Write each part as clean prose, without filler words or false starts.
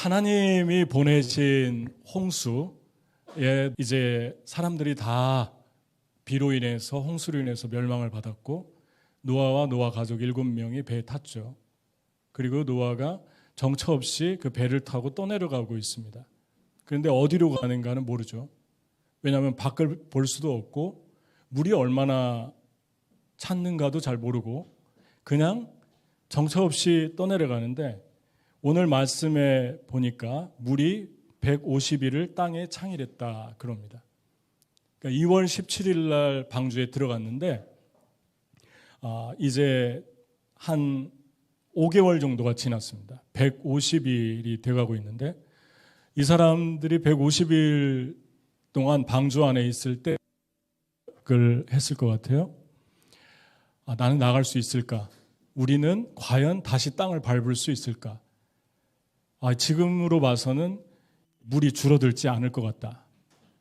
하나님이 보내신 홍수에 이제 사람들이 다 비로 인해서 홍수로 인해서 멸망을 받았고 노아와 노아 가족 7명이 배에 탔죠. 그리고 노아가 정처 없이 그 배를 타고 떠내려가고 있습니다. 그런데 어디로 가는가는 모르죠. 왜냐하면 밖을 볼 수도 없고 물이 얼마나 찼는가도 잘 모르고 그냥 정처 없이 떠내려가는데 오늘 말씀에 보니까 물이 150일을 땅에 창일했다 그럽니다. 그러니까 2월 17일 날 방주에 들어갔는데 이제 한 5개월 정도가 지났습니다. 150일이 돼가고 있는데 이 사람들이 150일 동안 방주 안에 있을 때 그걸 했을 것 같아요. 나는 나갈 수 있을까? 우리는 과연 다시 땅을 밟을 수 있을까? 지금으로 봐서는 물이 줄어들지 않을 것 같다.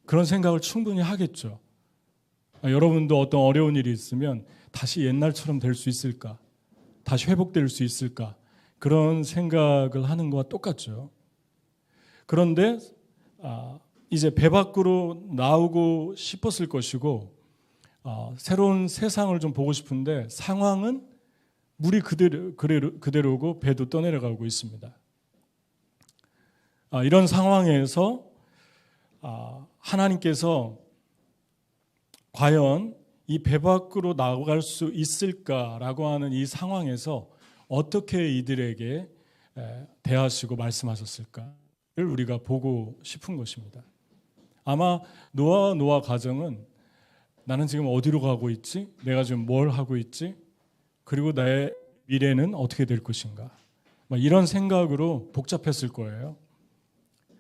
그런 생각을 충분히 하겠죠. 여러분도 어떤 어려운 일이 있으면 다시 옛날처럼 될 수 있을까? 다시 회복될 수 있을까? 그런 생각을 하는 것과 똑같죠. 그런데 이제 배 밖으로 나오고 싶었을 것이고 새로운 세상을 좀 보고 싶은데 상황은 물이 그대로고 배도 떠내려가고 있습니다. 이런 상황에서 하나님께서 과연 이 배 밖으로 나갈 수 있을까라고 하는 이 상황에서 어떻게 이들에게 대하시고 말씀하셨을까를 우리가 보고 싶은 것입니다. 아마 노아 가정은 나는 지금 어디로 가고 있지? 내가 지금 뭘 하고 있지? 그리고 나의 미래는 어떻게 될 것인가? 이런 생각으로 복잡했을 거예요.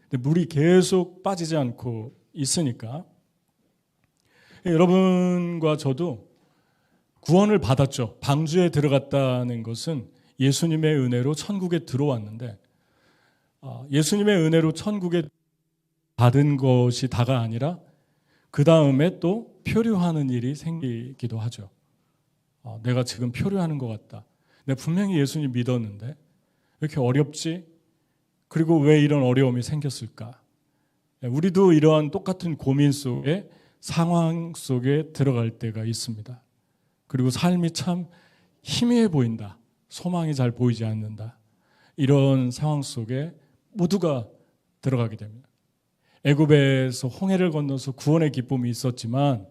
근데 물이 계속 빠지지 않고 있으니까 여러분과 저도 구원을 받았죠. 방주에 들어갔다는 것은 예수님의 은혜로 천국에 들어왔는데 예수님의 은혜로 천국에 받은 것이 다가 아니라 그 다음에 또 표류하는 일이 생기기도 하죠. 내가 지금 표류하는 것 같다. 내가 분명히 예수님 믿었는데 왜 이렇게 어렵지? 그리고 왜 이런 어려움이 생겼을까? 우리도 이러한 똑같은 고민 속에 상황 속에 들어갈 때가 있습니다. 그리고 삶이 참 희미해 보인다. 소망이 잘 보이지 않는다. 이런 상황 속에 모두가 들어가게 됩니다. 애굽에서 홍해를 건너서 구원의 기쁨이 있었지만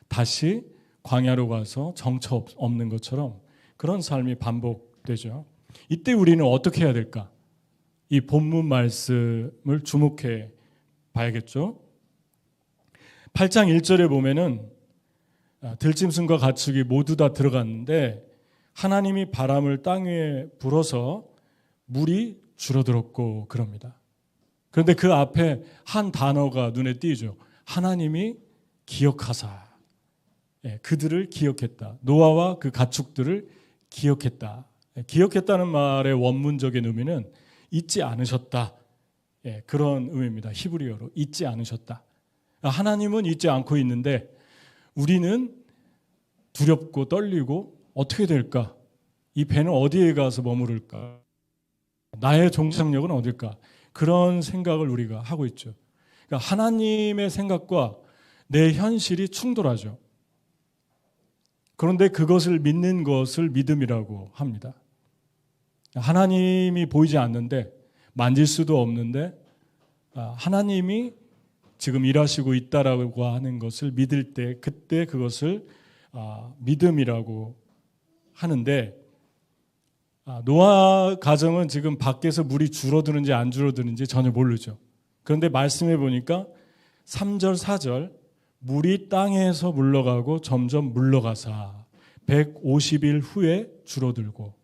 다시 광야로 가서 정처 없는 것처럼 그런 삶이 반복되죠. 이때 우리는 어떻게 해야 될까? 이 본문 말씀을 주목해 봐야겠죠. 8장 1절에 보면은 들짐승과 가축이 모두 다 들어갔는데 하나님이 바람을 땅 위에 불어서 물이 줄어들었고 그럽니다. 그런데 그 앞에 한 단어가 눈에 띄죠. 하나님이 기억하사. 그들을 기억했다. 노아와 그 가축들을 기억했다. 기억했다는 말의 원문적인 의미는 잊지 않으셨다. 그런 의미입니다. 히브리어로 잊지 않으셨다. 하나님은 잊지 않고 있는데 우리는 두렵고 떨리고 어떻게 될까? 이 배는 어디에 가서 머무를까? 나의 종착역은 어딜까? 그런 생각을 우리가 하고 있죠. 그러니까 하나님의 생각과 내 현실이 충돌하죠. 그런데 그것을 믿는 것을 믿음이라고 합니다. 하나님이 보이지 않는데 만질 수도 없는데 하나님이 지금 일하시고 있다라고 하는 것을 믿을 때 그때 그것을 믿음이라고 하는데 노아 가정은 지금 밖에서 물이 줄어드는지 안 줄어드는지 전혀 모르죠. 그런데 말씀해 보니까 3절 4절 물이 땅에서 물러가고 점점 물러가사 150일 후에 줄어들고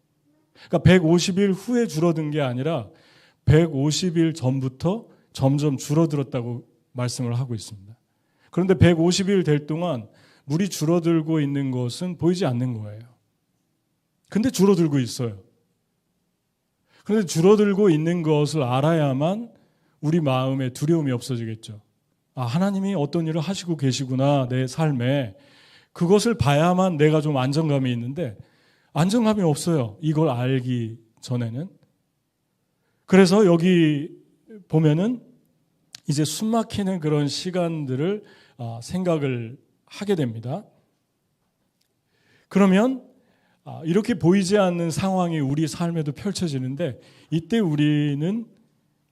그러니까 150일 후에 줄어든 게 아니라 150일 전부터 점점 줄어들었다고 말씀을 하고 있습니다. 그런데 150일 될 동안 물이 줄어들고 있는 것은 보이지 않는 거예요. 근데 줄어들고 있어요. 그런데 줄어들고 있는 것을 알아야만 우리 마음에 두려움이 없어지겠죠. 하나님이 어떤 일을 하시고 계시구나 내 삶에. 그것을 봐야만 내가 좀 안정감이 있는데 안정감이 없어요. 이걸 알기 전에는. 그래서 여기 보면은 이제 숨 막히는 그런 시간들을 생각을 하게 됩니다. 그러면 이렇게 보이지 않는 상황이 우리 삶에도 펼쳐지는데 이때 우리는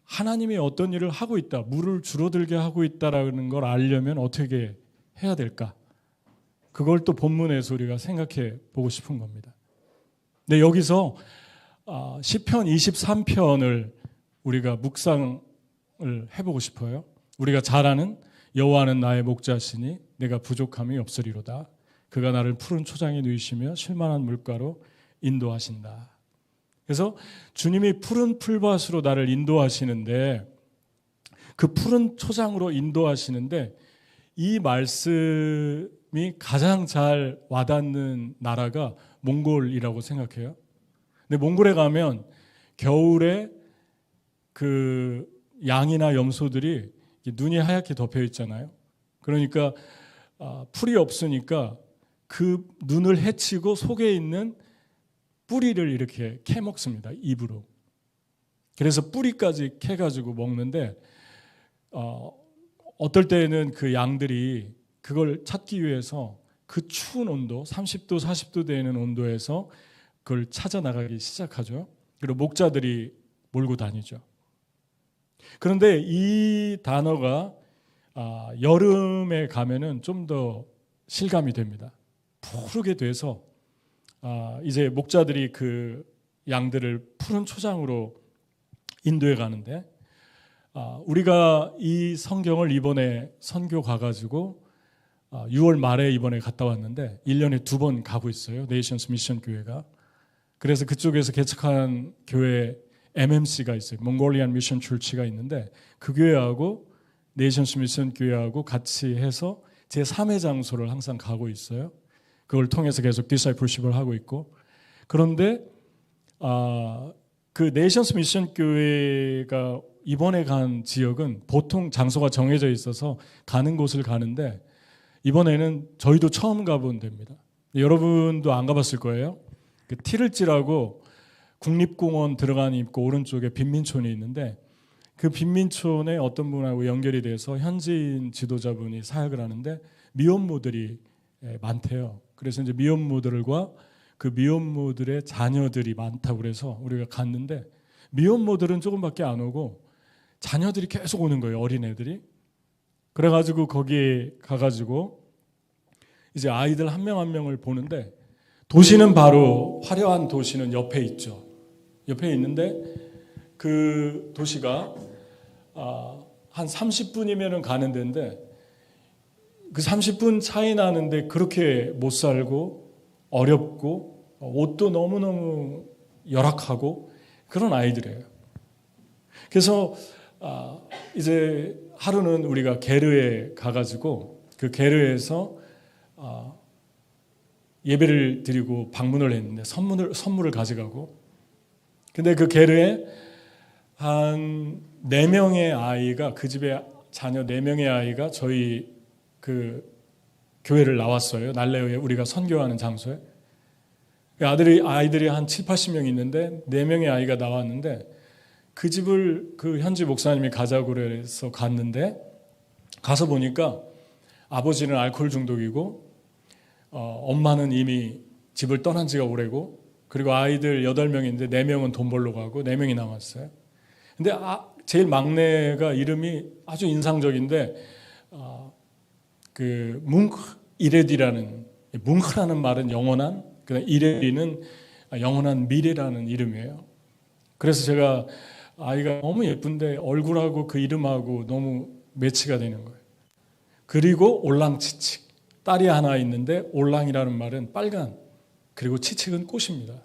하나님이 어떤 일을 하고 있다, 물을 줄어들게 하고 있다라는 걸 알려면 어떻게 해야 될까? 그걸 또 본문에서 우리가 생각해 보고 싶은 겁니다. 근데 여기서 시편 23편을 우리가 묵상을 해보고 싶어요. 우리가 잘 아는 여호와는 나의 목자시니 내가 부족함이 없으리로다. 그가 나를 푸른 초장에 누이시며 쉴만한 물가로 인도하신다. 그래서 주님이 푸른 풀밭으로 나를 인도하시는데 그 푸른 초장으로 인도하시는데 이 말씀이 가장 잘 와닿는 나라가 몽골이라고 생각해요. 근데 몽골에 가면 겨울에 그 양이나 염소들이 눈이 하얗게 덮여 있잖아요. 그러니까 풀이 없으니까 그 눈을 헤치고 속에 있는 뿌리를 이렇게 캐 먹습니다. 입으로. 그래서 뿌리까지 캐가지고 먹는데 어떨 때는 그 양들이 그걸 찾기 위해서 그 추운 온도 30도 40도 되는 온도에서 그걸 찾아 나가기 시작하죠. 그리고 목자들이 몰고 다니죠. 그런데 이 단어가 여름에 가면은 좀 더 실감이 됩니다. 푸르게 돼서 이제 목자들이 그 양들을 푸른 초장으로 인도해 가는데 우리가 이 성경을 이번에 선교 가가지고 6월 말에 이번에 갔다 왔는데 1년에 2번 가고 있어요. 네이션스 미션 교회가. 그래서 그쪽에서 개척한 교회 MMC가 있어요. 몽골리안 미션 출치가 있는데 그 교회하고 네이션스 미션 교회하고 같이 해서 제3의 장소를 항상 가고 있어요. 그걸 통해서 계속 디사이플십을 하고 있고 그런데 그 네이션스 미션 교회가 이번에 간 지역은 보통 장소가 정해져 있어서 가는 곳을 가는데 이번에는 저희도 처음 가본 데입니다. 여러분도 안 가봤을 거예요. 그 티를찌라고 국립공원 들어가는 입구 오른쪽에 빈민촌이 있는데 그 빈민촌에 어떤 분하고 연결이 돼서 현지인 지도자분이 사역을 하는데 미혼모들이 많대요. 그래서 이제 미혼모들과 그 미혼모들의 자녀들이 많다고 그래서 우리가 갔는데 미혼모들은 조금밖에 안 오고 자녀들이 계속 오는 거예요. 어린애들이. 그래가지고 거기에 가가지고 이제 아이들 한 명 한 명을 보는데 도시는 바로 화려한 도시는 옆에 있죠. 옆에 있는데 그 도시가 한 30분이면 가는 데인데 그 30분 차이 나는데 그렇게 못 살고 어렵고 옷도 너무너무 열악하고 그런 아이들이에요. 그래서 이제 하루는 우리가 게르에 가가지고 그 게르에서 예배를 드리고 방문을 했는데 선물을 가져가고 근데 그 게르에 한 4명의 아이가 그 집에 자녀 4명의 아이가 저희 그 교회를 나왔어요. 날레오에 우리가 선교하는 장소에 아이들이 한 7, 80명 있는데 4명의 아이가 나왔는데 그 집을 그 현지 목사님이 가자고 해서 갔는데 가서 보니까 아버지는 알코올 중독이고 엄마는 이미 집을 떠난 지가 오래고 그리고 아이들 8명인데 4명은 돈 벌러 가고 4명이 남았어요. 근데 제일 막내가 이름이 아주 인상적인데 그 뭉크 이레디라는 뭉크라는 말은 영원한 이레디는 영원한 미래라는 이름이에요. 그래서 제가 아이가 너무 예쁜데 얼굴하고 그 이름하고 너무 매치가 되는 거예요. 그리고 올랑치칙 딸이 하나 있는데 올랑이라는 말은 빨간 그리고 치칙은 꽃입니다.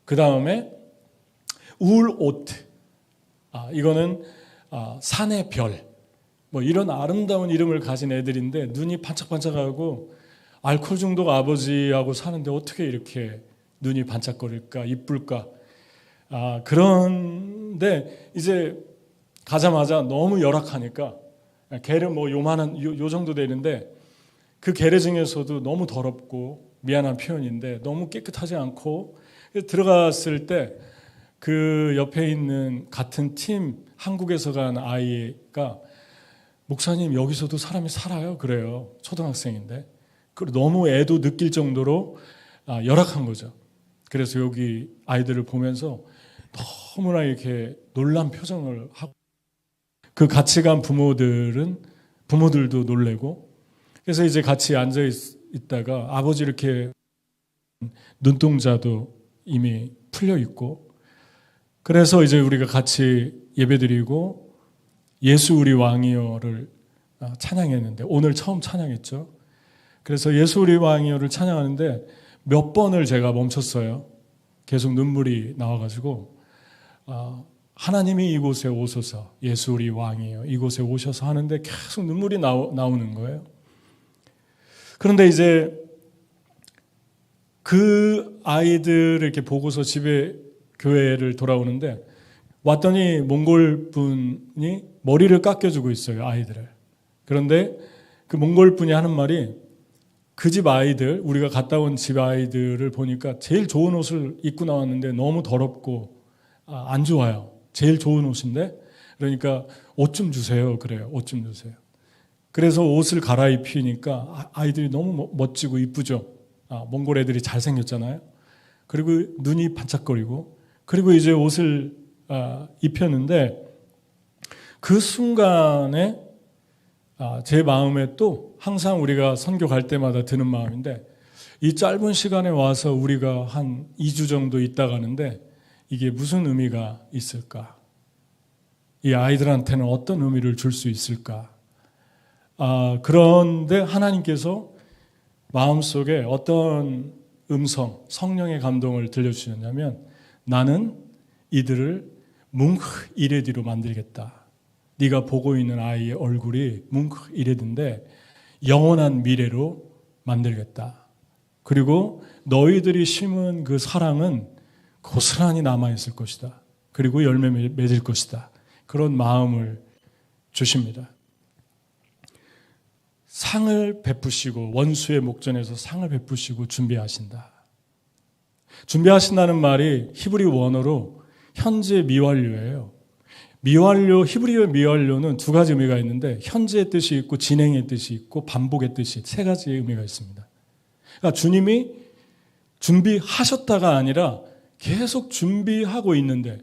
그 다음에 울오트 이거는 산의 별 뭐 이런 아름다운 이름을 가진 애들인데 눈이 반짝반짝하고 알코올 중독 아버지하고 사는데 어떻게 이렇게 눈이 반짝거릴까 이쁠까 그런데 이제 가자마자 너무 열악하니까 게르 뭐 요만한 요 정도 되는데 그 게르 중에서도 너무 더럽고 미안한 표현인데 너무 깨끗하지 않고 들어갔을 때 그 옆에 있는 같은 팀 한국에서 간 아이가 목사님 여기서도 사람이 살아요? 그래요. 초등학생인데. 너무 애도 느낄 정도로 열악한 거죠. 그래서 여기 아이들을 보면서 너무나 이렇게 놀란 표정을 하고 그 같이 간 부모들도 놀래고 그래서 이제 같이 앉아 있다가 아버지 이렇게 눈동자도 이미 풀려 있고 그래서 이제 우리가 같이 예배드리고 예수 우리 왕이여를 찬양했는데 오늘 처음 찬양했죠. 그래서 예수 우리 왕이여를 찬양하는데 몇 번을 제가 멈췄어요. 계속 눈물이 나와가지고 하나님이 이곳에 오소서 예수 우리 왕이여 이곳에 오셔서 하는데 계속 눈물이 나오는 거예요. 그런데 이제 그 아이들을 이렇게 보고서 집에 교회를 돌아오는데 왔더니 몽골 분이 머리를 깎여주고 있어요, 아이들을. 그런데 그 몽골 분이 하는 말이 그 집 아이들, 우리가 갔다 온 집 아이들을 보니까 제일 좋은 옷을 입고 나왔는데 너무 더럽고 안 좋아요. 제일 좋은 옷인데 그러니까 옷 좀 주세요. 그래요. 옷 좀 주세요. 그래서 옷을 갈아입히니까 아이들이 너무 멋지고 이쁘죠. 몽골 애들이 잘생겼잖아요. 그리고 눈이 반짝거리고 그리고 이제 옷을 입혔는데 그 순간에 제 마음에 또 항상 우리가 선교 갈 때마다 드는 마음인데 이 짧은 시간에 와서 우리가 한 2주 정도 있다 가는데 이게 무슨 의미가 있을까? 이 아이들한테는 어떤 의미를 줄 수 있을까? 그런데 하나님께서 마음속에 어떤 음성, 성령의 감동을 들려주셨냐면 나는 이들을 뭉크 이레디로 만들겠다. 네가 보고 있는 아이의 얼굴이 뭉크 이레디인데 영원한 미래로 만들겠다. 그리고 너희들이 심은 그 사랑은 고스란히 남아있을 것이다. 그리고 열매 맺을 것이다. 그런 마음을 주십니다. 상을 베푸시고 원수의 목전에서 상을 베푸시고 준비하신다. 준비하신다는 말이 히브리 원어로 현재 미완료예요. 히브리어 미완료는 두 가지 의미가 있는데 현재의 뜻이 있고 진행의 뜻이 있고 반복의 뜻이 세 가지의 의미가 있습니다. 그러니까 주님이 준비하셨다가 아니라 계속 준비하고 있는데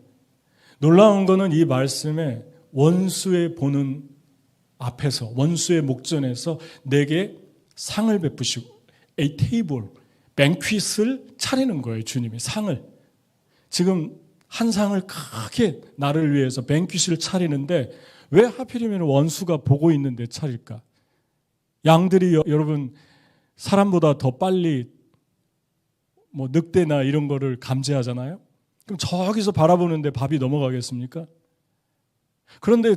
놀라운 거는 이 말씀에 원수의 보는 앞에서 원수의 목전에서 내게 상을 베푸시고 a table, 뱅퀴스를 차리는 거예요. 주님이 상을. 지금 한 상을 크게 나를 위해서 뱅퀴스를 차리는데 왜 하필이면 원수가 보고 있는데 차릴까? 양들이 여러분 사람보다 더 빨리 뭐 늑대나 이런 거를 감지하잖아요. 그럼 저기서 바라보는데 밥이 넘어가겠습니까? 그런데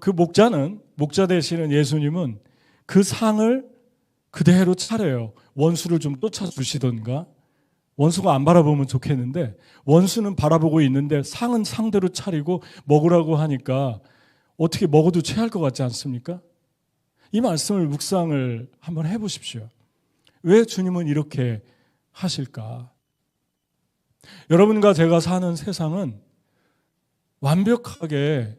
그 목자 되시는 예수님은 그 상을 그대로 차려요. 원수를 좀 쫓아주시던가 원수가 안 바라보면 좋겠는데 원수는 바라보고 있는데 상은 상대로 차리고 먹으라고 하니까 어떻게 먹어도 체할 것 같지 않습니까? 이 말씀을 묵상을 한번 해보십시오. 왜 주님은 이렇게 하실까? 여러분과 제가 사는 세상은 완벽하게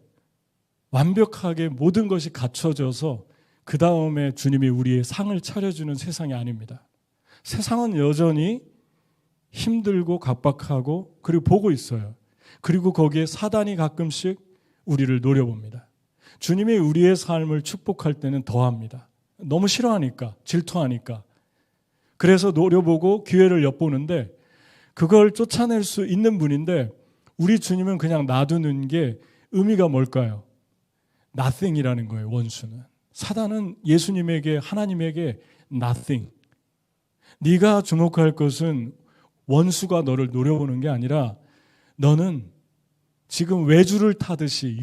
모든 것이 갖춰져서 그 다음에 주님이 우리의 상을 차려주는 세상이 아닙니다. 세상은 여전히 힘들고 각박하고 그리고 보고 있어요. 그리고 거기에 사단이 가끔씩 우리를 노려봅니다. 주님이 우리의 삶을 축복할 때는 더합니다. 너무 싫어하니까, 질투하니까. 그래서 노려보고 기회를 엿보는데 그걸 쫓아낼 수 있는 분인데 우리 주님은 그냥 놔두는 게 의미가 뭘까요? nothing이라는 거예요. 원수는. 사단은 예수님에게 하나님에게 nothing. 네가 주목할 것은 원수가 너를 노려보는 게 아니라 너는 지금 외주를 타듯이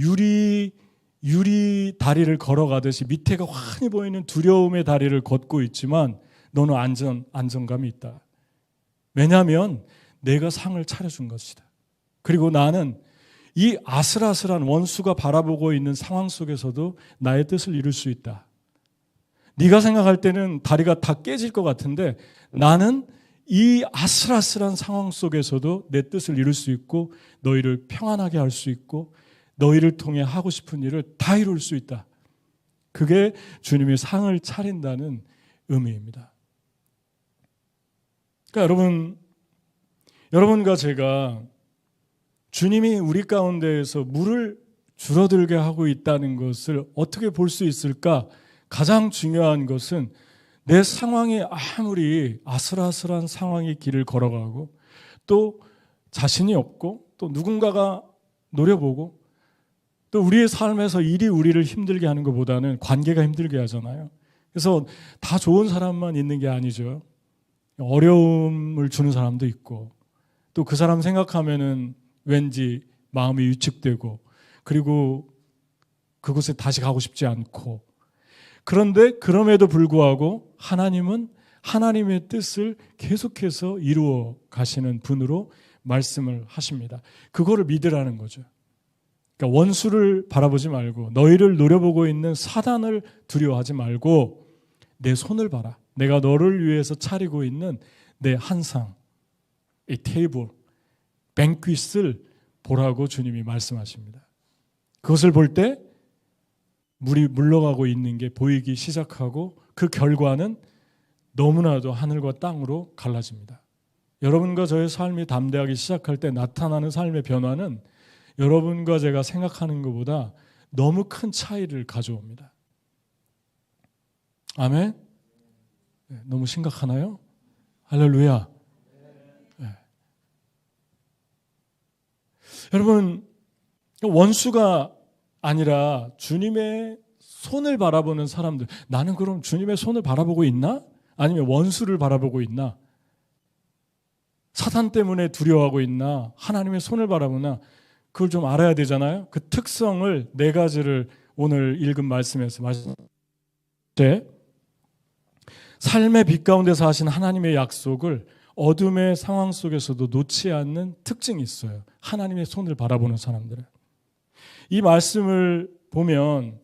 유리 다리를 걸어가듯이 밑에가 환히 보이는 두려움의 다리를 걷고 있지만 너는 안정감이 있다. 왜냐하면 내가 상을 차려준 것이다. 그리고 나는 이 아슬아슬한 원수가 바라보고 있는 상황 속에서도 나의 뜻을 이룰 수 있다. 네가 생각할 때는 다리가 다 깨질 것 같은데 나는 이 아슬아슬한 상황 속에서도 내 뜻을 이룰 수 있고 너희를 평안하게 할 수 있고 너희를 통해 하고 싶은 일을 다 이룰 수 있다. 그게 주님이 상을 차린다는 의미입니다. 그러니까 여러분과 제가 주님이 우리 가운데에서 물을 줄어들게 하고 있다는 것을 어떻게 볼 수 있을까? 가장 중요한 것은 내 상황이 아무리 아슬아슬한 상황의 길을 걸어가고 또 자신이 없고 또 누군가가 노려보고 또 우리의 삶에서 일이 우리를 힘들게 하는 것보다는 관계가 힘들게 하잖아요. 그래서 다 좋은 사람만 있는 게 아니죠. 어려움을 주는 사람도 있고 또 그 사람 생각하면은 왠지 마음이 위축되고 그리고 그곳에 다시 가고 싶지 않고 그런데 그럼에도 불구하고 하나님은 하나님의 뜻을 계속해서 이루어 가시는 분으로 말씀을 하십니다. 그거를 믿으라는 거죠. 그러니까 원수를 바라보지 말고 너희를 노려보고 있는 사단을 두려워하지 말고 내 손을 봐라. 내가 너를 위해서 차리고 있는 내 한상, 이 테이블, 뱅퀴스를 보라고 주님이 말씀하십니다. 그것을 볼 때 물이 물러가고 있는 게 보이기 시작하고 그 결과는 너무나도 하늘과 땅으로 갈라집니다. 여러분과 저의 삶이 담대하기 시작할 때 나타나는 삶의 변화는 여러분과 제가 생각하는 것보다 너무 큰 차이를 가져옵니다. 아멘? 네, 너무 심각하나요? 할렐루야. 네. 여러분, 원수가 아니라 주님의 손을 바라보는 사람들, 나는 그럼 주님의 손을 바라보고 있나? 아니면 원수를 바라보고 있나? 사탄 때문에 두려워하고 있나? 하나님의 손을 바라보나? 그걸 좀 알아야 되잖아요. 그 특성을 네 가지를 오늘 읽은 말씀에서 말씀드렸는데, 삶의 빛 가운데서 하신 하나님의 약속을 어둠의 상황 속에서도 놓지 않는 특징이 있어요. 하나님의 손을 바라보는 사람들은. 이 말씀을 보면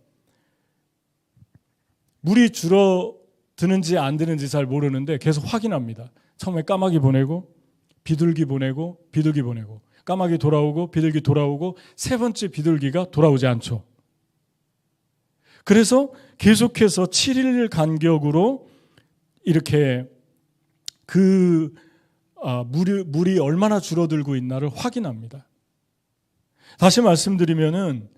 물이 줄어드는지 안 드는지 잘 모르는데 계속 확인합니다. 처음에 까마귀 보내고 비둘기 보내고 비둘기 보내고 까마귀 돌아오고 비둘기 돌아오고 세 번째 비둘기가 돌아오지 않죠. 그래서 계속해서 7일 간격으로 이렇게 물이 얼마나 줄어들고 있나를 확인합니다. 다시 말씀드리면은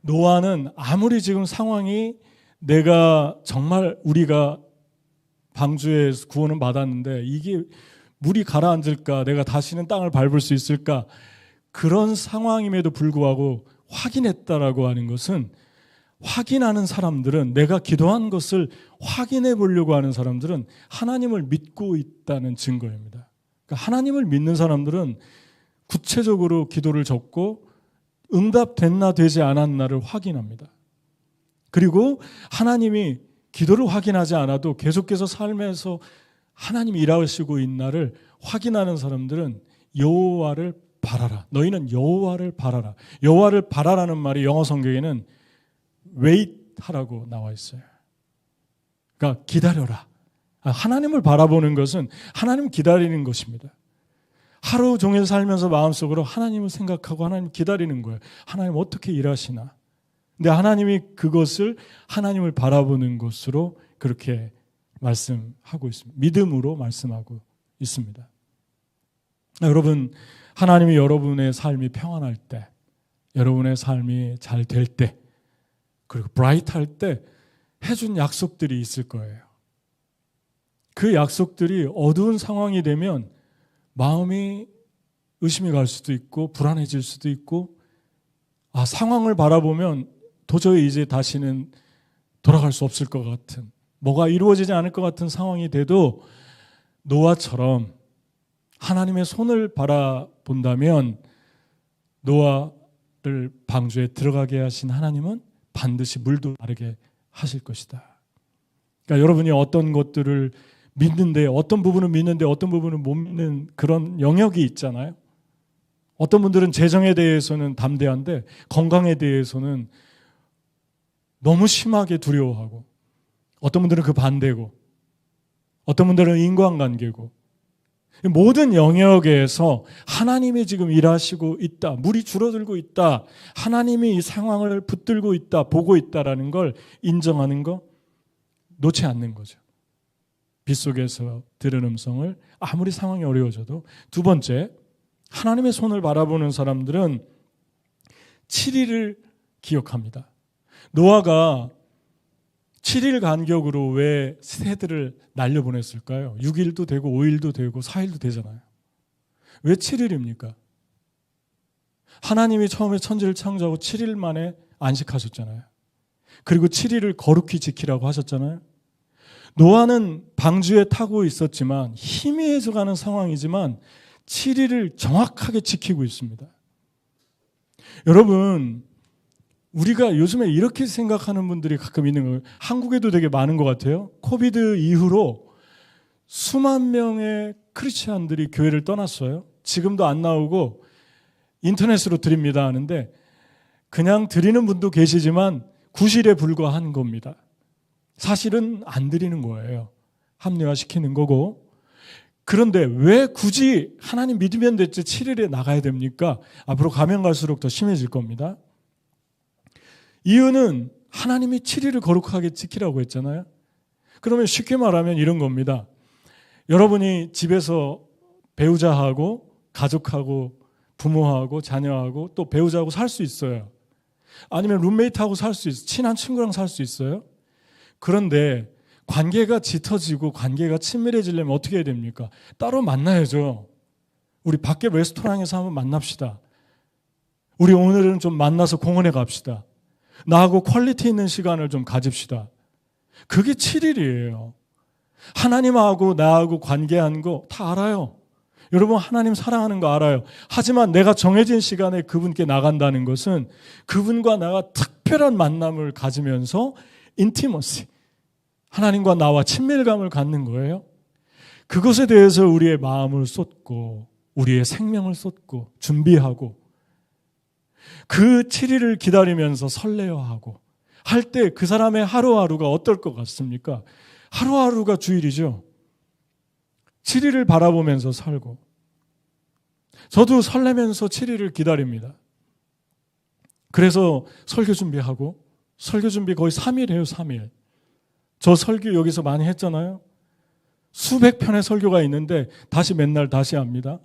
노아는 아무리 지금 상황이 내가 정말 우리가 방주에 구원은 받았는데 이게 물이 가라앉을까? 내가 다시는 땅을 밟을 수 있을까? 그런 상황임에도 불구하고 확인했다라고 하는 것은 확인하는 사람들은 내가 기도한 것을 확인해 보려고 하는 사람들은 하나님을 믿고 있다는 증거입니다. 그러니까 하나님을 믿는 사람들은 구체적으로 기도를 적고 응답됐나 되지 않았나를 확인합니다. 그리고 하나님이 기도를 확인하지 않아도 계속해서 삶에서 하나님이 일하시고 있나를 확인하는 사람들은 여호와를 바라라. 너희는 여호와를 바라라. 여호와를 바라라는 말이 영어 성경에는 wait 하라고 나와 있어요. 그러니까 기다려라. 하나님을 바라보는 것은 하나님 기다리는 것입니다. 하루 종일 살면서 마음속으로 하나님을 생각하고 하나님 기다리는 거예요. 하나님 어떻게 일하시나. 근데 하나님이 그것을 하나님을 바라보는 것으로 그렇게 말씀하고 있습니다. 믿음으로 말씀하고 있습니다. 여러분, 하나님이 여러분의 삶이 평안할 때, 여러분의 삶이 잘 될 때, 그리고 브라이트할 때 해준 약속들이 있을 거예요. 그 약속들이 어두운 상황이 되면 마음이 의심이 갈 수도 있고 불안해질 수도 있고 상황을 바라보면 도저히 이제 다시는 돌아갈 수 없을 것 같은 뭐가 이루어지지 않을 것 같은 상황이 돼도 노아처럼 하나님의 손을 바라본다면 노아를 방주에 들어가게 하신 하나님은 반드시 물도 마르게 하실 것이다. 그러니까 여러분이 어떤 것들을 믿는데 어떤 부분은 믿는데 어떤 부분은 못 믿는 그런 영역이 있잖아요. 어떤 분들은 재정에 대해서는 담대한데 건강에 대해서는 너무 심하게 두려워하고 어떤 분들은 그 반대고 어떤 분들은 인간관계고 모든 영역에서 하나님이 지금 일하시고 있다. 물이 줄어들고 있다. 하나님이 이 상황을 붙들고 있다. 보고 있다라는 걸 인정하는 거 놓지 않는 거죠. 빗속에서 들은 음성을 아무리 상황이 어려워져도. 두 번째, 하나님의 손을 바라보는 사람들은 7일을 기억합니다. 노아가 7일 간격으로 왜 새들을 날려보냈을까요? 6일도 되고 5일도 되고 4일도 되잖아요. 왜 7일입니까? 하나님이 처음에 천지를 창조하고 7일 만에 안식하셨잖아요. 그리고 7일을 거룩히 지키라고 하셨잖아요. 노아는 방주에 타고 있었지만 희미해져가는 상황이지만 7일을 정확하게 지키고 있습니다. 여러분, 우리가 요즘에 이렇게 생각하는 분들이 가끔 있는 거예요. 한국에도 되게 많은 것 같아요. 코비드 이후로 수만 명의 크리스찬들이 교회를 떠났어요. 지금도 안 나오고 인터넷으로 드립니다 하는데 그냥 드리는 분도 계시지만 구실에 불과한 겁니다. 사실은 안 드리는 거예요. 합리화시키는 거고. 그런데 왜 굳이 하나님 믿으면 됐지 7일에 나가야 됩니까? 앞으로 가면 갈수록 더 심해질 겁니다. 이유는 하나님이 7일을 거룩하게 지키라고 했잖아요. 그러면 쉽게 말하면 이런 겁니다. 여러분이 집에서 배우자하고 가족하고 부모하고 자녀하고 또 배우자하고 살 수 있어요. 아니면 룸메이트하고 살 수 있어요. 친한 친구랑 살 수 있어요. 그런데 관계가 짙어지고 관계가 친밀해지려면 어떻게 해야 됩니까? 따로 만나야죠. 우리 밖에 레스토랑에서 한번 만납시다. 우리 오늘은 좀 만나서 공원에 갑시다. 나하고 퀄리티 있는 시간을 좀 가집시다. 그게 7일이에요. 하나님하고 나하고 관계한 거 다 알아요. 여러분 하나님 사랑하는 거 알아요. 하지만 내가 정해진 시간에 그분께 나간다는 것은 그분과 나가 특별한 만남을 가지면서 인티머시, 하나님과 나와 친밀감을 갖는 거예요. 그것에 대해서 우리의 마음을 쏟고 우리의 생명을 쏟고 준비하고 그 7일을 기다리면서 설레어하고 할 때 그 사람의 하루하루가 어떨 것 같습니까? 하루하루가 주일이죠. 7일을 바라보면서 살고 저도 설레면서 7일을 기다립니다. 그래서 설교 준비하고 설교 준비 거의 3일 해요. 3일. 저 설교 여기서 많이 했잖아요. 수백 편의 설교가 있는데 다시 맨날 다시 합니다.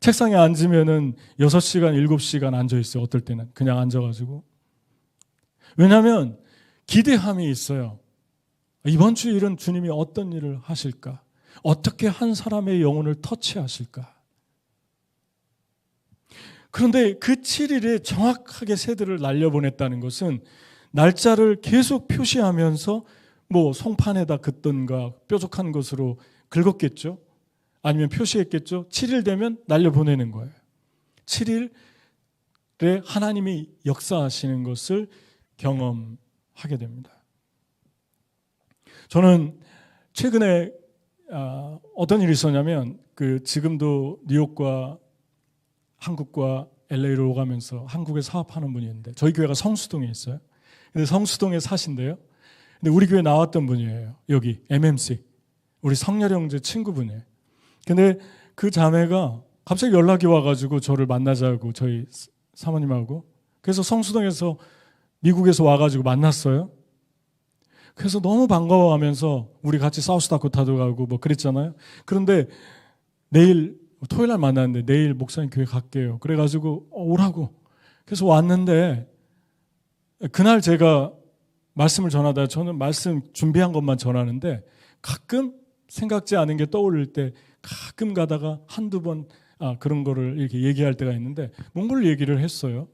책상에 앉으면은 6시간, 7시간 앉아있어요. 어떨 때는. 그냥 앉아가지고. 왜냐하면 기대함이 있어요. 이번 주일은 주님이 어떤 일을 하실까? 어떻게 한 사람의 영혼을 터치하실까? 그런데 그 7일에 정확하게 새들을 날려보냈다는 것은 날짜를 계속 표시하면서 뭐 송판에다 긋던가 뾰족한 것으로 긁었겠죠. 아니면 표시했겠죠. 7일 되면 날려보내는 거예요. 7일에 하나님이 역사하시는 것을 경험하게 됩니다. 저는 최근에 어떤 일이 있었냐면 지금도 뉴욕과 한국과 LA로 오가면서 한국에 사업하는 분이 있는데 저희 교회가 성수동에 있어요. 근데 성수동에 사신대요. 근데 우리 교회 나왔던 분이에요. 여기 MMC 우리 성렬 형제 친구분이에요. 근데 그 자매가 갑자기 연락이 와가지고 저를 만나자고 저희 사모님하고 그래서 성수동에서 미국에서 와가지고 만났어요. 그래서 너무 반가워하면서 우리 같이 사우스다코타도 가고 뭐 그랬잖아요. 그런데 내일 토요일 날 만났는데 내일 목사님 교회 갈게요. 그래가지고 오라고. 그래서 왔는데 그날 제가 말씀을 전하다 저는 말씀 준비한 것만 전하는데 가끔 생각지 않은 게 떠오를 때 가끔 가다가 한두 번 그런 거를 이렇게 얘기할 때가 있는데 몽골 얘기를 했어요.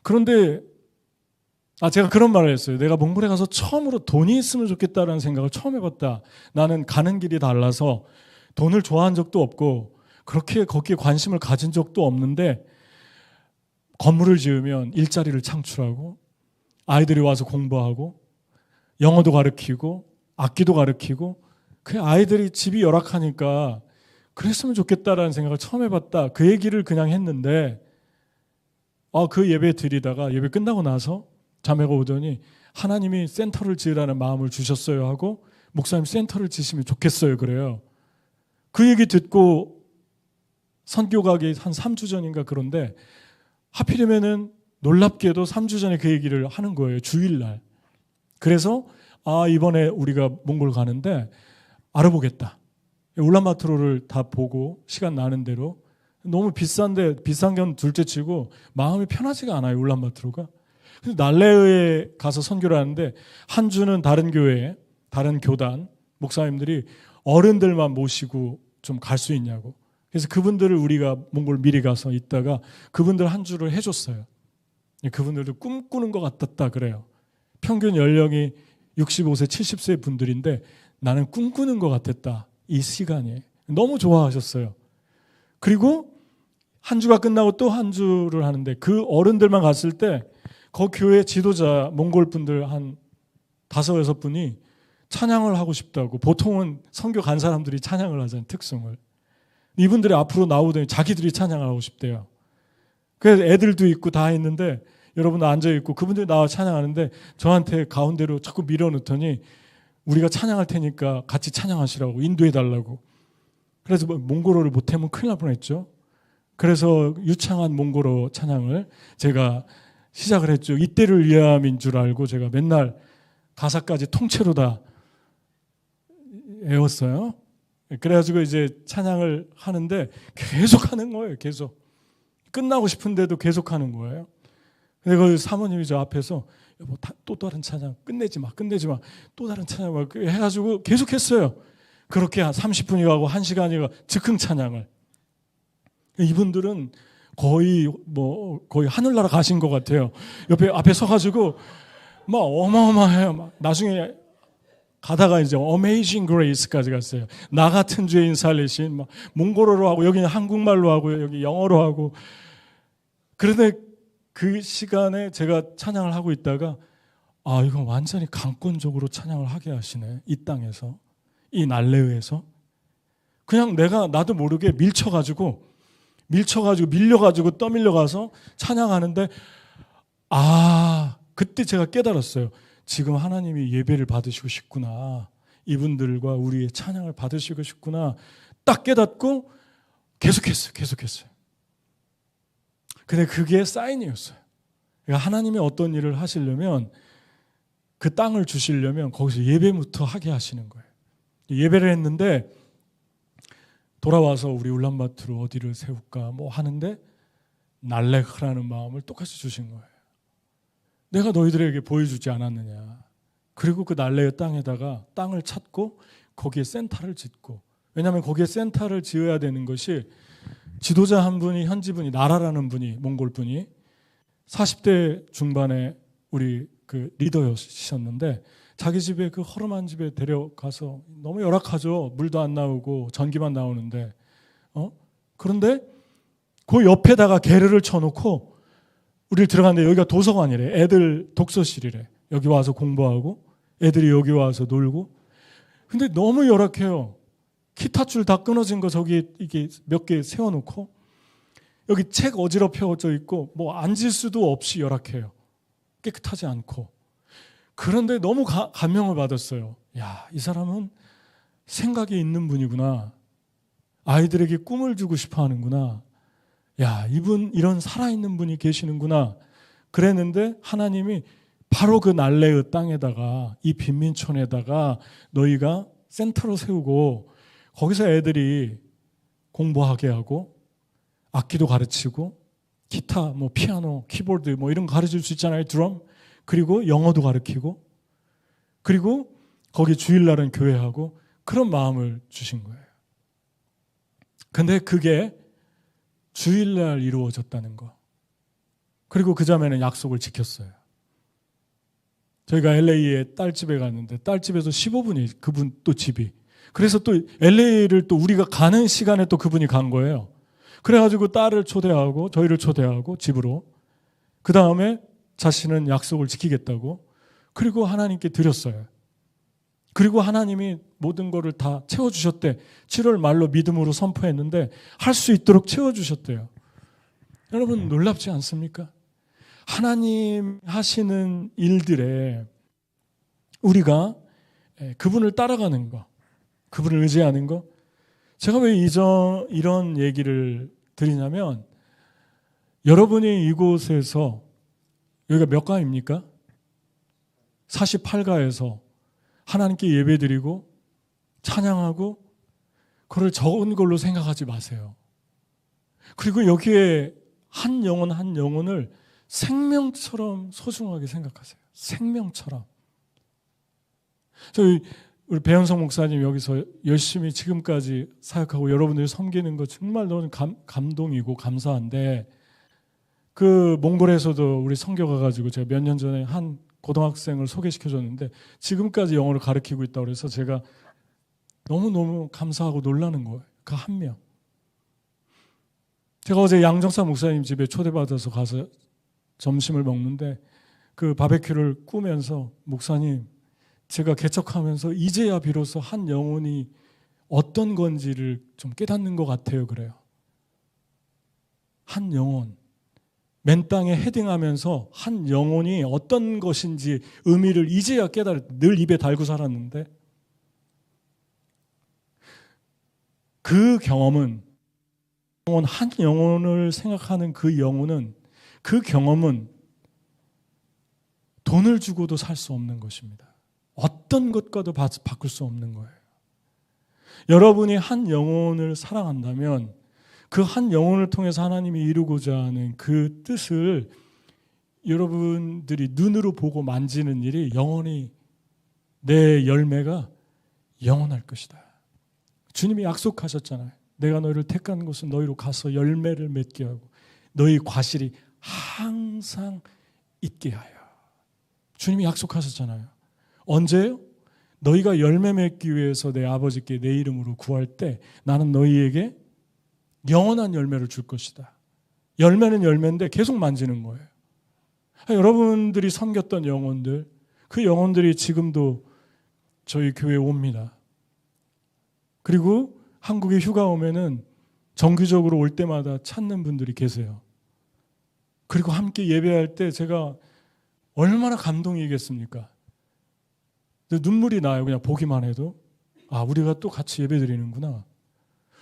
그런데 제가 그런 말을 했어요. 내가 몽골에 가서 처음으로 돈이 있으면 좋겠다라는 생각을 처음 해봤다. 나는 가는 길이 달라서 돈을 좋아한 적도 없고 그렇게 거기에 관심을 가진 적도 없는데 건물을 지으면 일자리를 창출하고 아이들이 와서 공부하고 영어도 가르치고 악기도 가르치고 그 아이들이 집이 열악하니까 그랬으면 좋겠다라는 생각을 처음 해봤다. 그 얘기를 그냥 했는데 그 예배 드리다가 예배 끝나고 나서 자매가 오더니 하나님이 센터를 지으라는 마음을 주셨어요 하고 목사님 센터를 지시면 좋겠어요. 그래요. 그 얘기 듣고 선교 가기 한 3주 전인가 그런데 하필이면은 놀랍게도 3주 전에 그 얘기를 하는 거예요. 주일날. 그래서 이번에 우리가 몽골 가는데 알아보겠다. 울란바토르를 다 보고 시간 나는 대로 너무 비싼데 비싼 건 둘째치고 마음이 편하지가 않아요. 울란바토르가. 그래서 날레에 가서 선교를 하는데 한 주는 다른 교회, 다른 교단 목사님들이 어른들만 모시고 좀 갈 수 있냐고. 그래서 그분들을 우리가 몽골 미리 가서 있다가 그분들 한 주를 해줬어요. 그분들도 꿈꾸는 것 같았다 그래요. 평균 연령이 65세, 70세 분들인데 나는 꿈꾸는 것 같았다. 이 시간이. 너무 좋아하셨어요. 그리고 한 주가 끝나고 또 한 주를 하는데 그 어른들만 갔을 때 그 교회 지도자 몽골 분들 한 5, 6분이 찬양을 하고 싶다고. 보통은 선교 간 사람들이 찬양을 하잖아요. 특성을. 이분들이 앞으로 나오더니 자기들이 찬양을 하고 싶대요. 그래서 애들도 있고 다 있는데 여러분 앉아있고 그분들이 나와 찬양하는데 저한테 가운데로 자꾸 밀어넣더니 우리가 찬양할 테니까 같이 찬양하시라고 인도해달라고. 그래서 몽골어를 못하면 큰일 날 뻔했죠. 그래서 유창한 몽골어 찬양을 제가 시작을 했죠. 이때를 위함인 줄 알고 제가 맨날 가사까지 통째로 다 외웠어요. 그래가지고 이제 찬양을 하는데 계속 하는 거예요. 계속. 끝나고 싶은데도 계속 하는 거예요. 근데 그 사모님이 저 앞에서 여보 또 다른 찬양 끝내지 마. 또 다른 찬양 막 해가지고 계속 했어요. 그렇게 한 30분이 가고 1시간이 가고 즉흥 찬양을. 이분들은 거의 하늘나라 가신 것 같아요. 앞에 서가지고 막 어마어마해요. 막 나중에 가다가 이제 Amazing Grace까지 갔어요. 나 같은 죄인 살리신 막 몽골어로 하고 여기는 한국말로 하고 여기 영어로 하고. 그런데 그 시간에 제가 찬양을 하고 있다가 이건 완전히 강권적으로 찬양을 하게 하시네. 이 땅에서 이 날레에서 그냥 나도 모르게 밀려가지고 떠밀려가서 찬양하는데 그때 제가 깨달았어요. 지금 하나님이 예배를 받으시고 싶구나. 이분들과 우리의 찬양을 받으시고 싶구나. 딱 깨닫고 계속했어요. 근데 그게 사인이었어요. 그러니까 하나님이 어떤 일을 하시려면 그 땅을 주시려면 거기서 예배부터 하게 하시는 거예요. 예배를 했는데 돌아와서 우리 울란바토르 어디를 세울까 하는데 날렉하라는 마음을 똑같이 주신 거예요. 내가 너희들에게 보여주지 않았느냐. 그리고 그 날레의 땅에다가 땅을 찾고 거기에 센터를 짓고. 왜냐하면 거기에 센터를 지어야 되는 것이 지도자 한 분이 현지 분이 나라라는 분이 몽골 분이 40대 중반에 우리 그 리더였었는데 자기 집에 그 허름한 집에 데려가서 너무 열악하죠. 물도 안 나오고 전기만 나오는데 그런데 그 옆에다가 게르를 쳐놓고 우리 들어갔는데 여기가 도서관이래. 애들 독서실이래. 여기 와서 공부하고 애들이 여기 와서 놀고. 근데 너무 열악해요. 기타줄 다 끊어진 거 저기 이게 몇 개 세워놓고 여기 책 어지럽혀져 있고 앉을 수도 없이 열악해요. 깨끗하지 않고. 그런데 너무 감명을 받았어요. 이 사람은 생각이 있는 분이구나. 아이들에게 꿈을 주고 싶어 하는구나. 이분 이런 살아있는 분이 계시는구나. 그랬는데 하나님이 바로 그 날레의 땅에다가 이 빈민촌에다가 너희가 센터로 세우고 거기서 애들이 공부하게 하고 악기도 가르치고 기타, 피아노, 키보드 이런 거 가르칠 수 있잖아요. 드럼. 그리고 영어도 가르치고 그리고 거기 주일날은 교회하고 그런 마음을 주신 거예요. 근데 그게 주일날 이루어졌다는 거. 그리고 그 자매는 약속을 지켰어요. 저희가 LA에 딸집에 갔는데 딸집에서 15분이 그분 또 집이. 그래서 또 LA를 또 우리가 가는 시간에 또 그분이 간 거예요. 그래가지고 딸을 초대하고 저희를 초대하고 집으로. 그 다음에 자신은 약속을 지키겠다고. 그리고 하나님께 드렸어요. 그리고 하나님이 모든 거를 다 채워주셨대. 7월 말로 믿음으로 선포했는데 할 수 있도록 채워주셨대요. 여러분 놀랍지 않습니까? 하나님 하시는 일들에 우리가 그분을 따라가는 거, 그분을 의지하는 거. 제가 왜 이런 얘기를 드리냐면, 여러분이 이곳에서, 여기가 몇 가입니까? 48가에서 하나님께 예배드리고 찬양하고 그걸 적은 걸로 생각하지 마세요. 그리고 여기에 한 영혼 한 영혼을 생명처럼 소중하게 생각하세요. 생명처럼. 우리 배현성 목사님 여기서 열심히 지금까지 사역하고 여러분들이 섬기는 거 정말 너무 감동이고 감사한데, 그 몽골에서도 우리 선교 가가지고 제가 몇 년 전에 한 고등학생을 소개시켜줬는데 지금까지 영어를 가르치고 있다고 그래서 제가 너무너무 감사하고 놀라는 거예요. 그 한 명. 제가 어제 양정사 목사님 집에 초대받아서 가서 점심을 먹는데 그 바베큐를 꾸면서, 목사님, 제가 개척하면서 이제야 비로소 한 영혼이 어떤 건지를 좀 깨닫는 것 같아요. 그래요. 한 영혼. 맨 땅에 헤딩하면서 한 영혼이 어떤 것인지 의미를 이제야 깨달았다. 늘 입에 달고 살았는데 그 경험은, 한 영혼을 생각하는 그 영혼은, 그 경험은 돈을 주고도 살 수 없는 것입니다. 어떤 것과도 바꿀 수 없는 거예요. 여러분이 한 영혼을 사랑한다면 그 한 영혼을 통해서 하나님이 이루고자 하는 그 뜻을 여러분들이 눈으로 보고 만지는 일이 영원히, 내 열매가 영원할 것이다. 주님이 약속하셨잖아요. 내가 너희를 택한 곳은 너희로 가서 열매를 맺게 하고 너희 과실이 항상 있게 하여. 주님이 약속하셨잖아요. 언제요? 너희가 열매 맺기 위해서 내 아버지께 내 이름으로 구할 때 나는 너희에게 영원한 열매를 줄 것이다. 열매는 열매인데 계속 만지는 거예요. 여러분들이 섬겼던 영혼들, 그 영혼들이 지금도 저희 교회에 옵니다. 그리고 한국에 휴가 오면은 정기적으로 올 때마다 찾는 분들이 계세요. 그리고 함께 예배할 때 제가 얼마나 감동이겠습니까? 눈물이 나요. 그냥 보기만 해도. 아, 우리가 또 같이 예배 드리는구나.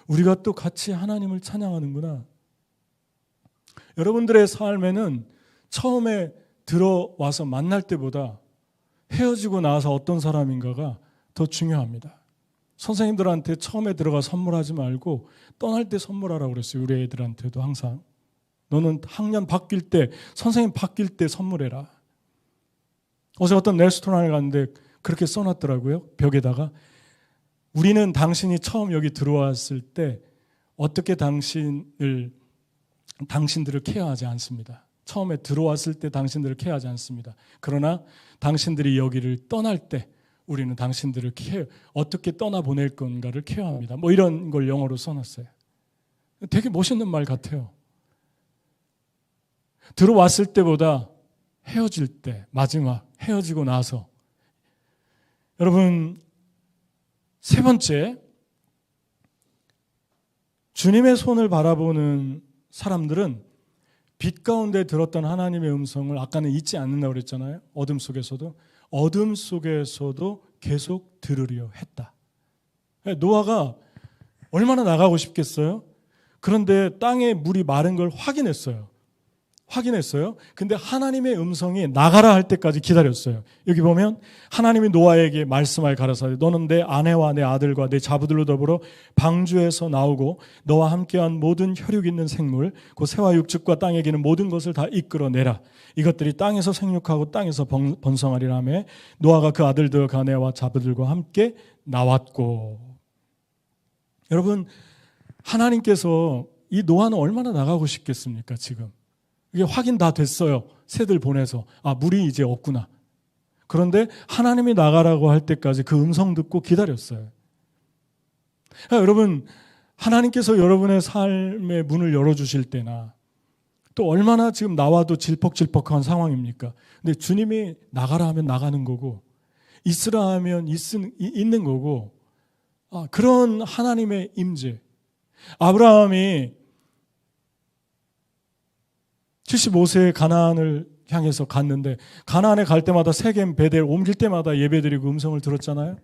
우리가 또 같이 하나님을 찬양하는구나. 여러분들의 삶에는 처음에 들어와서 만날 때보다 헤어지고 나서 어떤 사람인가가 더 중요합니다. 선생님들한테 처음에 들어가 선물하지 말고 떠날 때 선물하라고 그랬어요. 우리 애들한테도 항상. 너는 학년 바뀔 때, 선생님 바뀔 때 선물해라. 어제 어떤 레스토랑에 갔는데 그렇게 써놨더라고요. 벽에다가. 우리는 당신이 처음 여기 들어왔을 때 어떻게 당신들을 케어하지 않습니다. 처음에 들어왔을 때 당신들을 케어하지 않습니다. 그러나 당신들이 여기를 떠날 때 우리는 당신들을 어떻게 떠나보낼 건가를 케어합니다. 뭐 이런 걸 영어로 써놨어요. 되게 멋있는 말 같아요. 들어왔을 때보다 헤어질 때, 마지막 헤어지고 나서. 여러분, 세 번째, 주님의 손을 바라보는 사람들은 빛 가운데 들었던 하나님의 음성을 아까는 잊지 않는다고 그랬잖아요. 어둠 속에서도 계속 들으려 했다. 노아가 얼마나 나가고 싶겠어요? 그런데 땅에 물이 마른 걸 확인했어요. 근데 하나님의 음성이 나가라 할 때까지 기다렸어요. 여기 보면 하나님이 노아에게 말씀하여 가라사대 너는 내 아내와 내 아들과 내 자부들로 더불어 방주에서 나오고 너와 함께한 모든 혈육 있는 생물 그 새와 육축과 땅에 기는 모든 것을 다 이끌어내라. 이것들이 땅에서 생육하고 땅에서 번성하리라 하며 노아가 그 아들들 그 아내와 자부들과 함께 나왔고. 여러분, 하나님께서 이 노아는 얼마나 나가고 싶겠습니까? 지금 이게 확인 다 됐어요. 새들 보내서. 아, 물이 이제 없구나. 그런데 하나님이 나가라고 할 때까지 그 음성 듣고 기다렸어요. 여러분, 하나님께서 여러분의 삶의 문을 열어주실 때나 또 얼마나 지금 나와도 질퍽질퍽한 상황입니까? 근데 주님이 나가라 하면 나가는 거고 있으라 하면 있는 거고, 그런 하나님의 임재. 아브라함이 75세에 가나안을 향해서 갔는데 가나안에 갈 때마다 세겜 베델 옮길 때마다 예배드리고 음성을 들었잖아요.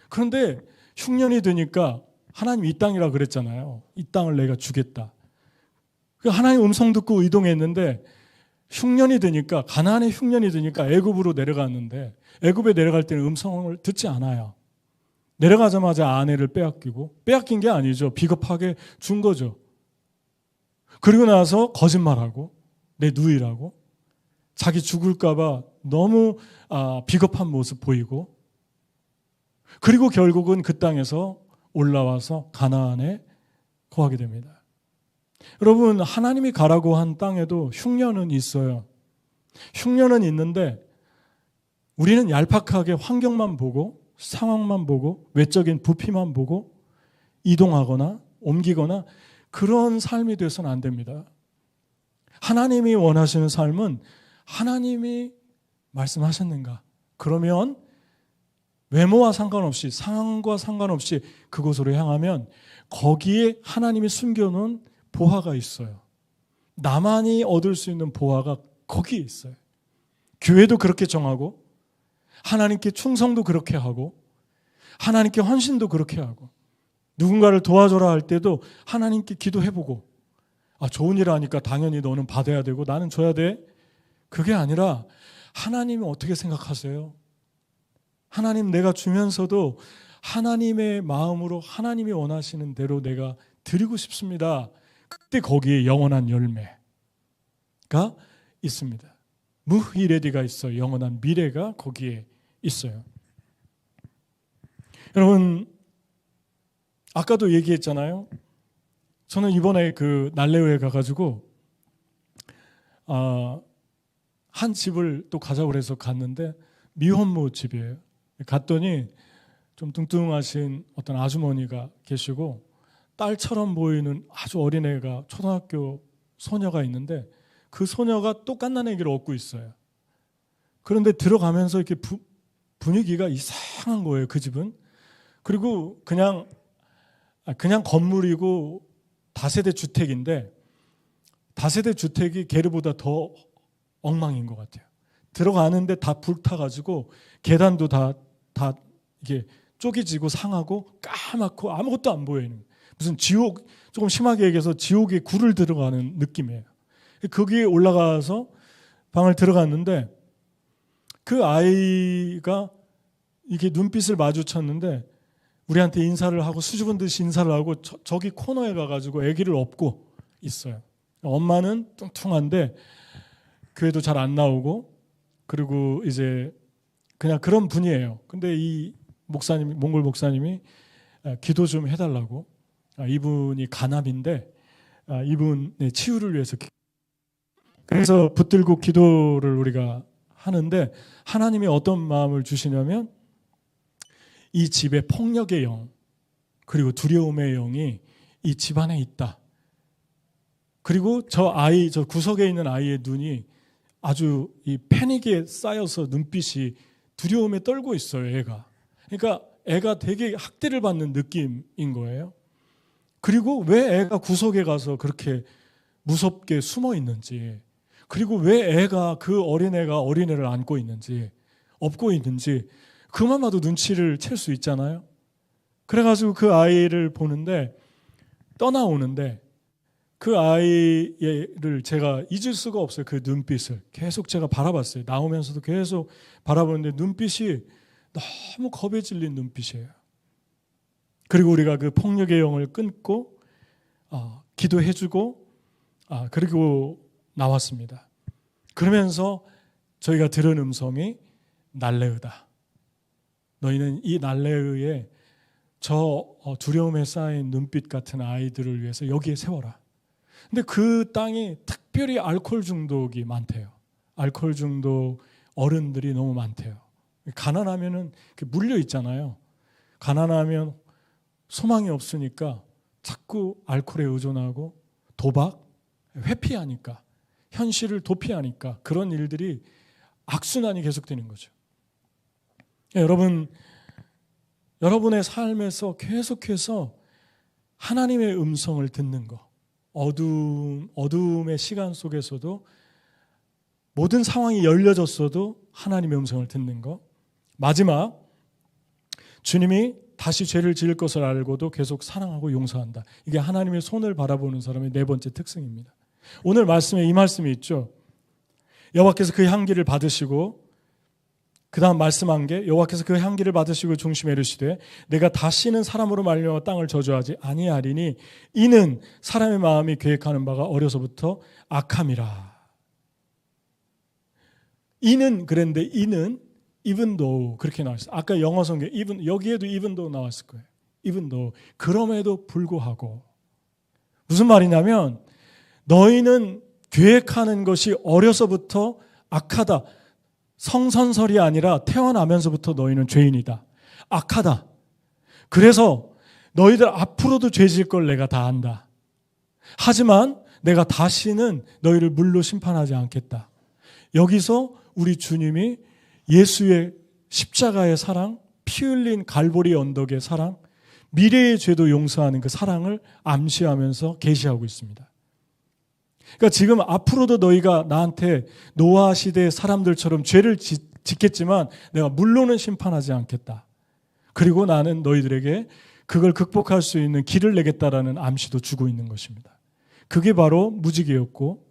그런데 흉년이 드니까 하나님 이 땅이라 그랬잖아요. 이 땅을 내가 주겠다. 하나님 음성 듣고 이동했는데 흉년이 드니까 가나안에 흉년이 드니까 애굽으로 내려갔는데 애굽에 내려갈 때는 음성을 듣지 않아요. 내려가자마자 아내를 빼앗긴 게 아니죠. 비겁하게 준 거죠. 그리고 나서 거짓말하고 내 누이라고 자기 죽을까 봐 너무 비겁한 모습 보이고 그리고 결국은 그 땅에서 올라와서 가나안에 거하게 됩니다. 여러분, 하나님이 가라고 한 땅에도 흉년은 있어요. 흉년은 있는데 우리는 얄팍하게 환경만 보고 상황만 보고 외적인 부피만 보고 이동하거나 옮기거나 그런 삶이 돼서는 안 됩니다. 하나님이 원하시는 삶은 하나님이 말씀하셨는가? 그러면 외모와 상관없이 상황과 상관없이 그곳으로 향하면 거기에 하나님이 숨겨놓은 보화가 있어요. 나만이 얻을 수 있는 보화가 거기에 있어요. 교회도 그렇게 정하고 하나님께 충성도 그렇게 하고 하나님께 헌신도 그렇게 하고 누군가를 도와줘라 할 때도 하나님께 기도해보고 좋은 일 하니까 당연히 너는 받아야 되고 나는 줘야 돼. 그게 아니라 하나님이 어떻게 생각하세요? 하나님 내가 주면서도 하나님의 마음으로 하나님이 원하시는 대로 내가 드리고 싶습니다. 그때 거기에 영원한 열매가 있습니다. 무히레디가 있어요. 영원한 미래가 거기에 있어요. 여러분, 아까도 얘기했잖아요. 저는 이번에 그 날레오에 가가지고 한 집을 또 가자고 그래서 갔는데 미혼모 집이에요. 갔더니 좀 뚱뚱하신 어떤 아주머니가 계시고 딸처럼 보이는 아주 어린애가 초등학교 소녀가 있는데 그 소녀가 또 갓난아기를 얻고 있어요. 그런데 들어가면서 이렇게 분위기가 이상한 거예요. 그 집은. 그리고 그냥 건물이고 다세대 주택인데 다세대 주택이 게르보다 더 엉망인 것 같아요. 들어가는데 다 불타가지고 계단도 다 이게 쪼개지고 상하고 까맣고 아무것도 안 보여요. 무슨 지옥, 조금 심하게 얘기해서 지옥에 굴을 들어가는 느낌이에요. 거기에 올라가서 방을 들어갔는데 그 아이가 이게 눈빛을 마주쳤는데 우리한테 인사를 하고 수줍은 듯이 인사를 하고 저기 코너에 가가지고 아기를 업고 있어요. 엄마는 뚱뚱한데 교회도 잘 안 나오고 그리고 이제 그냥 그런 분이에요. 근데 이 목사님, 몽골 목사님이 기도 좀 해달라고. 이분이 간암인데 이분의 치유를 위해서 그래서 붙들고 기도를 우리가 하는데 하나님이 어떤 마음을 주시냐면 이 집에 폭력의 영 그리고 두려움의 영이 이 집안에 있다. 그리고 저 구석에 있는 아이의 눈이 아주 이 패닉에 쌓여서 눈빛이 두려움에 떨고 있어요, 애가. 그러니까 애가 되게 학대를 받는 느낌인 거예요. 그리고 왜 애가 구석에 가서 그렇게 무섭게 숨어 있는지, 그리고 왜 애가 그 어린애가 어린애를 안고 있는지, 업고 있는지 그만 봐도 눈치를 챌 수 있잖아요. 그래가지고 그 아이를 보는데 떠나오는데 그 아이를 제가 잊을 수가 없어요. 그 눈빛을 계속 제가 바라봤어요. 나오면서도 계속 바라보는데 눈빛이 너무 겁에 질린 눈빛이에요. 그리고 우리가 그 폭력의 영을 끊고 기도해주고 그리고 나왔습니다. 그러면서 저희가 들은 음성이 날레으다. 너희는 이 날레으에 저 두려움에 쌓인 눈빛 같은 아이들을 위해서 여기에 세워라. 근데 그 땅이 특별히 알코올 중독이 많대요. 알코올 중독 어른들이 너무 많대요. 가난하면은 물려 있잖아요. 가난하면 소망이 없으니까 자꾸 알코올에 의존하고 도박, 회피하니까 현실을 도피하니까 그런 일들이 악순환이 계속되는 거죠. 여러분의 삶에서 계속해서 하나님의 음성을 듣는 거, 어두움의 시간 속에서도 모든 상황이 열려졌어도 하나님의 음성을 듣는 것. 마지막, 주님이 다시 죄를 지을 것을 알고도 계속 사랑하고 용서한다. 이게 하나님의 손을 바라보는 사람의 네 번째 특성입니다. 오늘 말씀에 이 말씀이 있죠. 여호와께서 그 향기를 받으시고, 그 다음 말씀한 게, 여호와께서 그 향기를 받으시고 중심에 이르시되 내가 다시는 사람으로 말미암아 땅을 저주하지 아니하리니 이는 사람의 마음이 계획하는 바가 어려서부터 악함이라. 이는 그랬는데, 이는 even though 그렇게 나왔어요. 아까 영어 성경 even, 여기에도 even though 나왔을 거예요. even though, 그럼에도 불구하고. 무슨 말이냐면 너희는 계획하는 것이 어려서부터 악하다. 성선설이 아니라 태어나면서부터 너희는 죄인이다. 악하다. 그래서 너희들 앞으로도 죄 지을 걸 내가 다 안다. 하지만 내가 다시는 너희를 물로 심판하지 않겠다. 여기서 우리 주님이 예수의 십자가의 사랑, 피 흘린 갈보리 언덕의 사랑, 미래의 죄도 용서하는 그 사랑을 암시하면서 계시하고 있습니다. 그러니까 지금 앞으로도 너희가 나한테 노아 시대의 사람들처럼 죄를 짓겠지만 내가 물로는 심판하지 않겠다. 그리고 나는 너희들에게 그걸 극복할 수 있는 길을 내겠다라는 암시도 주고 있는 것입니다. 그게 바로 무지개였고,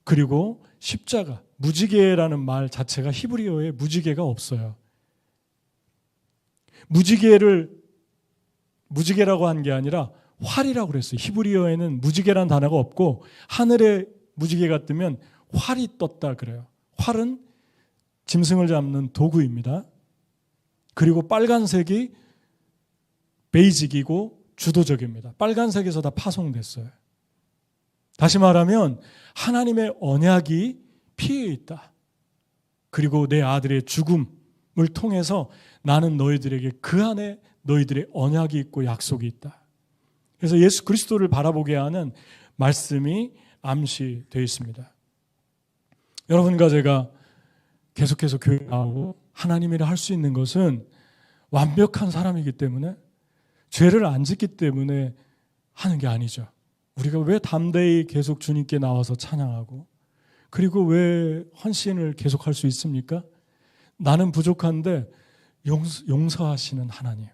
그리고 십자가, 무지개라는 말 자체가 히브리어에 무지개가 없어요. 무지개라고 한 게 아니라 활이라고 그랬어요. 히브리어에는 무지개라는 단어가 없고 하늘에 무지개가 뜨면 활이 떴다 그래요. 활은 짐승을 잡는 도구입니다. 그리고 빨간색이 베이직이고 주도적입니다. 빨간색에서 다 파송됐어요. 다시 말하면 하나님의 언약이 피해 있다. 그리고 내 아들의 죽음을 통해서 나는 너희들에게 그 안에 너희들의 언약이 있고 약속이 있다. 그래서 예수 그리스도를 바라보게 하는 말씀이 암시되어 있습니다. 여러분과 제가 계속해서 교회 나오고 하나님이라 할 수 있는 것은 완벽한 사람이기 때문에, 죄를 안 짓기 때문에 하는 게 아니죠. 우리가 왜 담대히 계속 주님께 나와서 찬양하고, 그리고 왜 헌신을 계속할 수 있습니까? 나는 부족한데 용서하시는 하나님.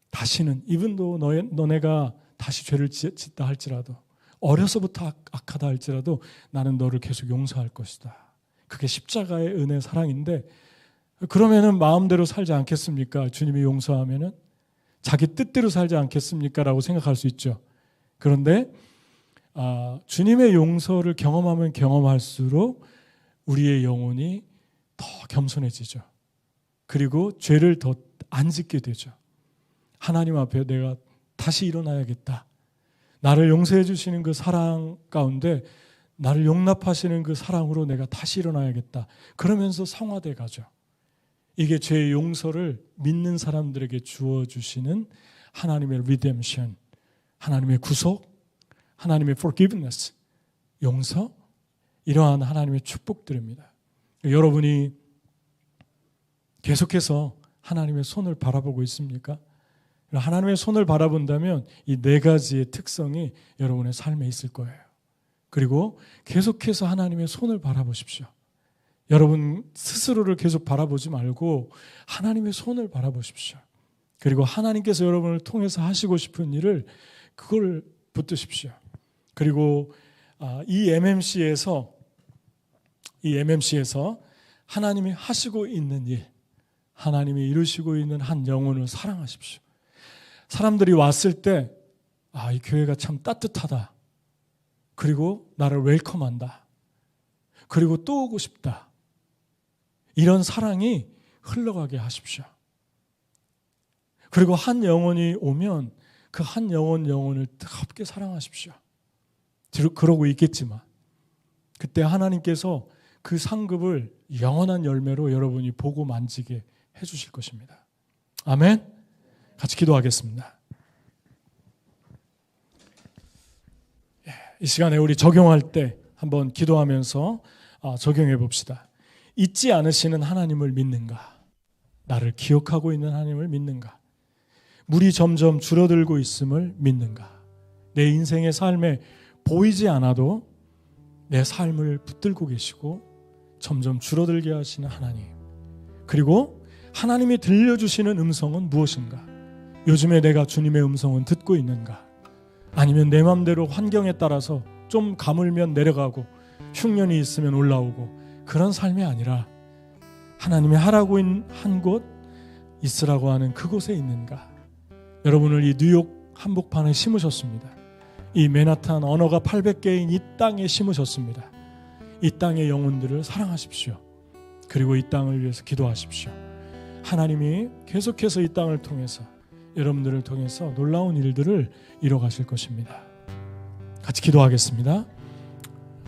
다시는, 이분도 너네가 다시 죄를 짓다 할지라도, 어려서부터 악하다 할지라도 나는 너를 계속 용서할 것이다. 그게 십자가의 은혜 사랑인데, 그러면은 마음대로 살지 않겠습니까? 주님이 용서하면은 자기 뜻대로 살지 않겠습니까? 라고 생각할 수 있죠. 그런데 주님의 용서를 경험하면 경험할수록 우리의 영혼이 더 겸손해지죠. 그리고 죄를 더 안 짓게 되죠. 하나님 앞에 내가 다시 일어나야겠다. 나를 용서해 주시는 그 사랑 가운데 나를 용납하시는 그 사랑으로 내가 다시 일어나야겠다. 그러면서 성화돼 가죠. 이게 죄의 용서를 믿는 사람들에게 주어주시는 하나님의 redemption, 하나님의 구속, 하나님의 forgiveness, 용서, 이러한 하나님의 축복들입니다. 여러분이 계속해서 하나님의 손을 바라보고 있습니까? 하나님의 손을 바라본다면 이 네 가지의 특성이 여러분의 삶에 있을 거예요. 그리고 계속해서 하나님의 손을 바라보십시오. 여러분 스스로를 계속 바라보지 말고 하나님의 손을 바라보십시오. 그리고 하나님께서 여러분을 통해서 하시고 싶은 일을 그걸 붙드십시오. 그리고 이 MMC에서 하나님이 하시고 있는 일, 하나님이 이루시고 있는 한 영혼을 사랑하십시오. 사람들이 왔을 때 이 교회가 참 따뜻하다. 그리고 나를 웰컴한다. 그리고 또 오고 싶다. 이런 사랑이 흘러가게 하십시오. 그리고 한 영혼이 오면 그 한 영혼을 뜨겁게 사랑하십시오. 그러고 있겠지만 그때 하나님께서 그 상급을 영원한 열매로 여러분이 보고 만지게 해주실 것입니다. 아멘. 같이 기도하겠습니다. 이 시간에 우리 적용할 때 한번 기도하면서 적용해 봅시다. 잊지 않으시는 하나님을 믿는가? 나를 기억하고 있는 하나님을 믿는가? 물이 점점 줄어들고 있음을 믿는가? 내 인생의 삶에 보이지 않아도 내 삶을 붙들고 계시고 점점 줄어들게 하시는 하나님, 그리고 하나님이 들려주시는 음성은 무엇인가? 요즘에 내가 주님의 음성은 듣고 있는가? 아니면 내 맘대로 환경에 따라서 좀 가물면 내려가고 흉년이 있으면 올라오고 그런 삶이 아니라 하나님이 하라고 한 곳, 있으라고 하는 그곳에 있는가? 여러분을 이 뉴욕 한복판에 심으셨습니다. 이 맨하탄 언어가 800개인 이 땅에 심으셨습니다. 이 땅의 영혼들을 사랑하십시오. 그리고 이 땅을 위해서 기도하십시오. 하나님이 계속해서 이 땅을 통해서, 여러분들을 통해서 놀라운 일들을 이뤄가실 것입니다. 같이 기도하겠습니다.